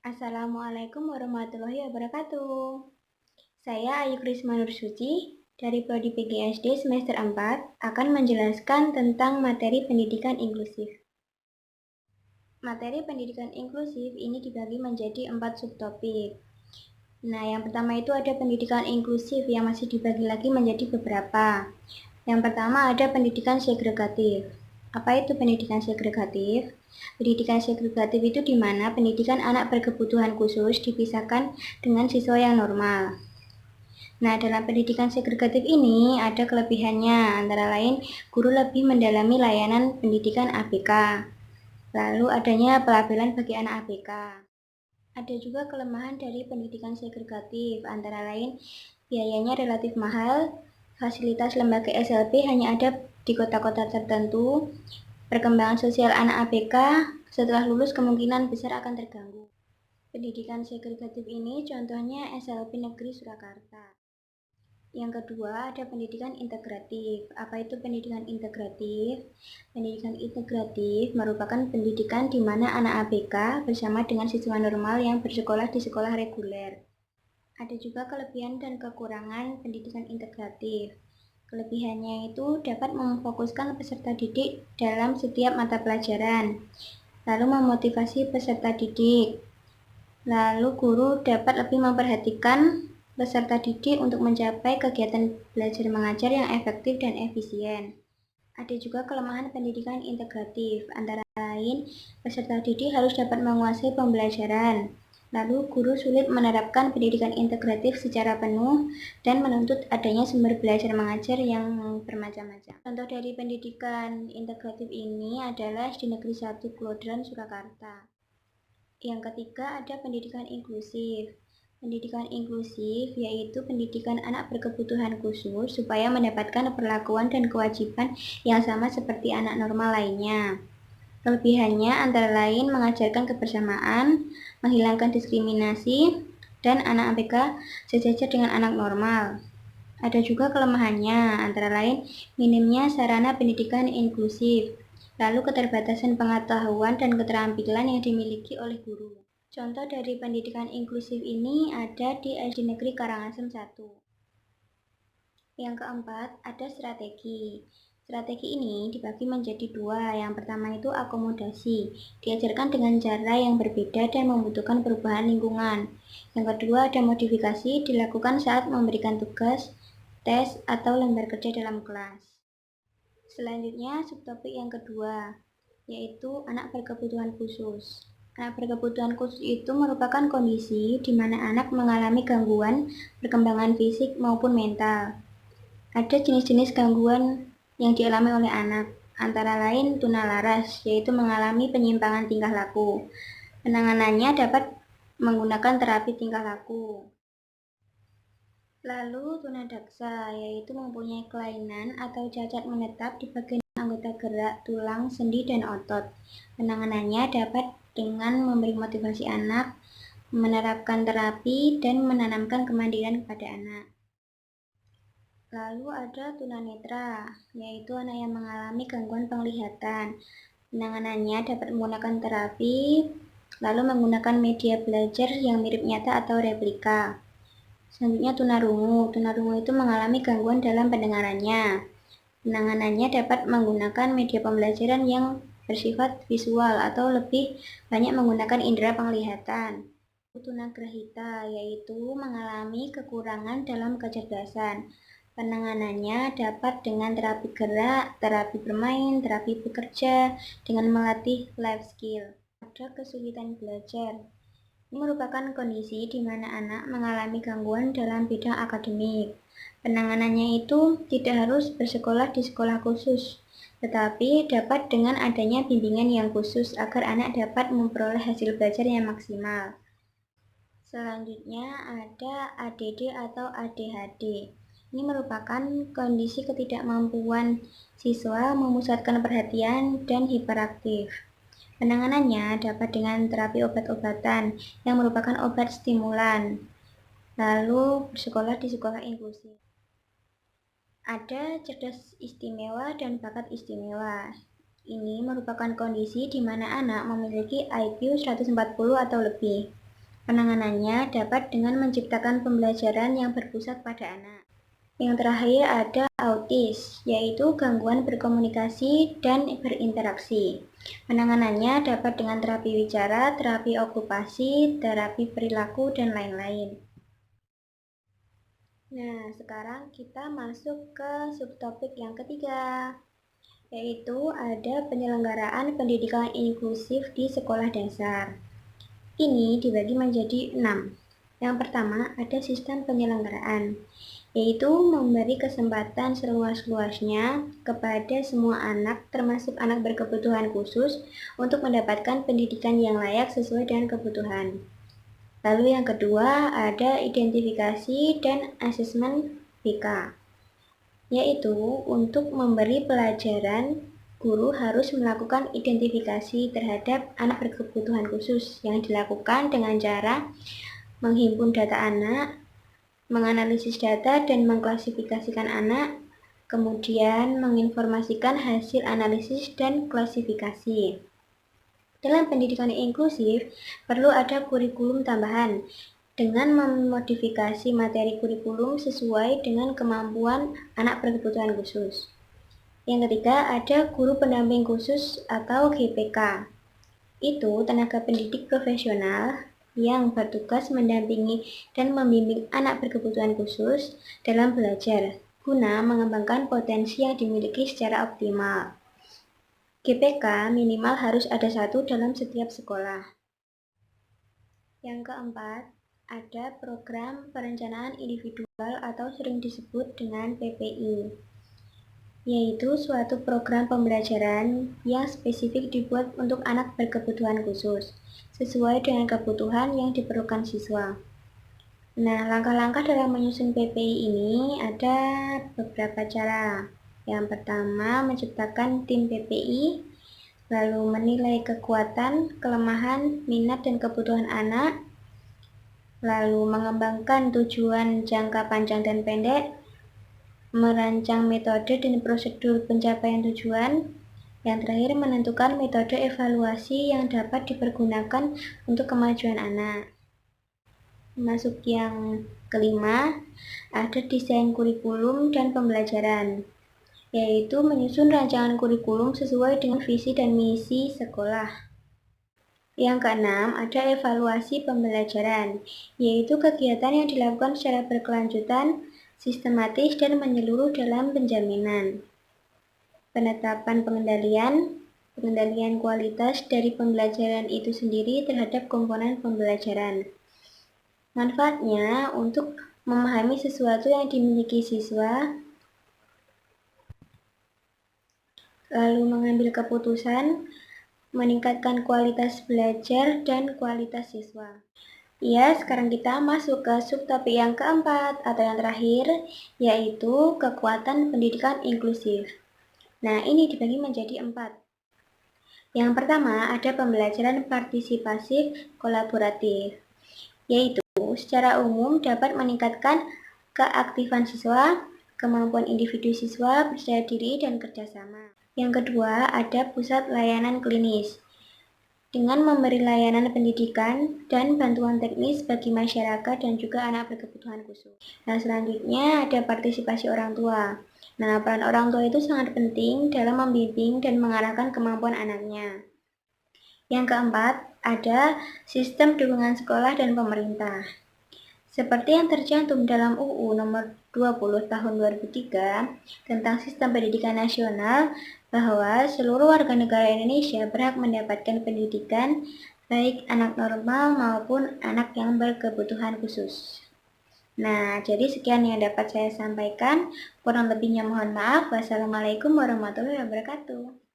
Assalamualaikum warahmatullahi wabarakatuh. Saya Ayu Krisma Nur Suci dari Prodi PGSD semester 4 akan menjelaskan tentang materi pendidikan inklusif. Materi pendidikan inklusif ini dibagi menjadi 4 subtopik. Nah, yang pertama itu ada pendidikan inklusif yang masih dibagi lagi menjadi beberapa. Yang pertama ada pendidikan segregatif. Apa itu pendidikan segregatif? Pendidikan segregatif itu di mana pendidikan anak berkebutuhan khusus dipisahkan dengan siswa yang normal. Nah, dalam pendidikan segregatif ini ada kelebihannya, antara lain guru lebih mendalami layanan pendidikan ABK. Lalu adanya pelabelan bagi anak ABK. Ada juga kelemahan dari pendidikan segregatif, antara lain biayanya relatif mahal, fasilitas lembaga SLB hanya ada di kota-kota tertentu, perkembangan sosial anak ABK setelah lulus kemungkinan besar akan terganggu. Pendidikan segregatif ini contohnya SLB Negeri Surakarta. Yang kedua ada pendidikan integratif. Apa itu pendidikan integratif? Pendidikan integratif merupakan pendidikan di mana anak ABK bersama dengan siswa normal yang bersekolah di sekolah reguler. Ada juga kelebihan dan kekurangan pendidikan integratif. Kelebihannya itu dapat memfokuskan peserta didik dalam setiap mata pelajaran, lalu memotivasi peserta didik, lalu guru dapat lebih memperhatikan peserta didik untuk mencapai kegiatan belajar mengajar yang efektif dan efisien. Ada juga kelemahan pendidikan integratif, antara lain peserta didik harus dapat menguasai pembelajaran, lalu guru sulit menerapkan pendidikan integratif secara penuh dan menuntut adanya sumber belajar mengajar yang bermacam-macam. Contoh dari pendidikan integratif ini adalah di Negeri 1 Klodran, Surakarta. Yang ketiga ada pendidikan inklusif. Pendidikan inklusif yaitu pendidikan anak berkebutuhan khusus supaya mendapatkan perlakuan dan kewajiban yang sama seperti anak normal lainnya. Kelebihannya antara lain mengajarkan kebersamaan, menghilangkan diskriminasi, dan anak ABK sejajar dengan anak normal. Ada juga kelemahannya, antara lain minimnya sarana pendidikan inklusif, lalu keterbatasan pengetahuan dan keterampilan yang dimiliki oleh guru. Contoh dari pendidikan inklusif ini ada di SD Negeri Karangasem 1. Yang keempat, ada strategi. Strategi ini dibagi menjadi dua. Yang pertama itu akomodasi, diajarkan dengan cara yang berbeda dan membutuhkan perubahan lingkungan. Yang kedua ada modifikasi, dilakukan saat memberikan tugas, tes, atau lembar kerja dalam kelas. Selanjutnya subtopik yang kedua, yaitu anak berkebutuhan khusus. Anak berkebutuhan khusus itu merupakan kondisi di mana anak mengalami gangguan perkembangan fisik maupun mental. Ada jenis-jenis gangguan yang dialami oleh anak, antara lain tunalaras, yaitu mengalami penyimpangan tingkah laku. Penanganannya dapat menggunakan terapi tingkah laku. Lalu tunadaksa, yaitu mempunyai kelainan atau cacat menetap di bagian anggota gerak, tulang, sendi, dan otot. Penanganannya dapat dengan memberi motivasi anak, menerapkan terapi, dan menanamkan kemandirian kepada anak. Lalu ada tunanetra, yaitu anak yang mengalami gangguan penglihatan. Penanganannya dapat menggunakan terapi, lalu menggunakan media belajar yang mirip nyata atau replika. Selanjutnya tunarungu. Tunarungu itu mengalami gangguan dalam pendengarannya. Penanganannya dapat menggunakan media pembelajaran yang bersifat visual atau lebih banyak menggunakan indera penglihatan. Tunagrahita yaitu mengalami kekurangan dalam kecerdasan. Penanganannya dapat dengan terapi gerak, terapi bermain, terapi bekerja, dengan melatih life skill. Ada kesulitan belajar. Ini merupakan kondisi di mana anak mengalami gangguan dalam bidang akademik. Penanganannya itu tidak harus bersekolah di sekolah khusus, tetapi dapat dengan adanya bimbingan yang khusus agar anak dapat memperoleh hasil belajar yang maksimal. Selanjutnya ada ADD atau ADHD. Ini merupakan kondisi ketidakmampuan siswa memusatkan perhatian dan hiperaktif. Penanganannya dapat dengan terapi obat-obatan yang merupakan obat stimulan, lalu bersekolah di sekolah inklusif. Ada cerdas istimewa dan bakat istimewa. Ini merupakan kondisi di mana anak memiliki IQ 140 atau lebih. Penanganannya dapat dengan menciptakan pembelajaran yang berpusat pada anak. Yang terakhir ada autis, yaitu gangguan berkomunikasi dan berinteraksi. Penanganannya dapat dengan terapi bicara, terapi okupasi, terapi perilaku, dan lain-lain. Nah, sekarang kita masuk ke subtopik yang ketiga, yaitu ada penyelenggaraan pendidikan inklusif di sekolah dasar. Ini dibagi menjadi 6. Yang pertama, ada sistem penyelenggaraan, yaitu memberi kesempatan seluas-luasnya kepada semua anak, termasuk anak berkebutuhan khusus, untuk mendapatkan pendidikan yang layak sesuai dengan kebutuhan. Lalu yang kedua, ada identifikasi dan asesmen BK, yaitu untuk memberi pelajaran, guru harus melakukan identifikasi terhadap anak berkebutuhan khusus yang dilakukan dengan cara menghimpun data anak, menganalisis data dan mengklasifikasikan anak, kemudian menginformasikan hasil analisis dan klasifikasi. Dalam pendidikan inklusif, perlu ada kurikulum tambahan dengan memodifikasi materi kurikulum sesuai dengan kemampuan anak berkebutuhan khusus. Yang ketiga, ada guru pendamping khusus atau GPK. Itu tenaga pendidik profesional yang bertugas mendampingi dan membimbing anak berkebutuhan khusus dalam belajar, guna mengembangkan potensi yang dimiliki secara optimal. GPK minimal harus ada 1 dalam setiap sekolah. Yang keempat, ada program perencanaan individual atau sering disebut dengan PPI, yaitu suatu program pembelajaran yang spesifik dibuat untuk anak berkebutuhan khusus, sesuai dengan kebutuhan yang diperlukan siswa. Nah, langkah-langkah dalam menyusun PPI ini ada beberapa cara. Yang pertama, menciptakan tim PPI, lalu menilai kekuatan, kelemahan, minat, dan kebutuhan anak, lalu mengembangkan tujuan jangka panjang dan pendek, merancang metode dan prosedur pencapaian tujuan, yang terakhir menentukan metode evaluasi yang dapat dipergunakan untuk kemajuan anak. Masuk yang kelima, ada desain kurikulum dan pembelajaran, yaitu menyusun rancangan kurikulum sesuai dengan visi dan misi sekolah. Yang keenam, ada evaluasi pembelajaran, yaitu kegiatan yang dilakukan secara berkelanjutan, sistematis, dan menyeluruh dalam penjaminan. Penetapan pengendalian kualitas dari pembelajaran itu sendiri terhadap komponen pembelajaran. Manfaatnya untuk memahami sesuatu yang dimiliki siswa, lalu mengambil keputusan, meningkatkan kualitas belajar dan kualitas siswa. Ya, sekarang kita masuk ke subtopik yang keempat atau yang terakhir, yaitu kekuatan pendidikan inklusif. Nah, ini dibagi menjadi 4. Yang pertama, ada pembelajaran partisipasif kolaboratif, yaitu secara umum dapat meningkatkan keaktifan siswa, kemampuan individu siswa, percaya diri, dan kerjasama. Yang kedua, ada pusat layanan klinis, dengan memberi layanan pendidikan dan bantuan teknis bagi masyarakat dan juga anak berkebutuhan khusus. Nah, selanjutnya ada partisipasi orang tua. Nah, peran orang tua itu sangat penting dalam membimbing dan mengarahkan kemampuan anaknya. Yang keempat, ada sistem dukungan sekolah dan pemerintah. Seperti yang tercantum dalam UU nomor 20 tahun 2003 tentang sistem pendidikan nasional, bahwa seluruh warga negara Indonesia berhak mendapatkan pendidikan, baik anak normal maupun anak yang berkebutuhan khusus. Nah, jadi sekian yang dapat saya sampaikan. Kurang lebihnya mohon maaf. Wassalamualaikum warahmatullahi wabarakatuh.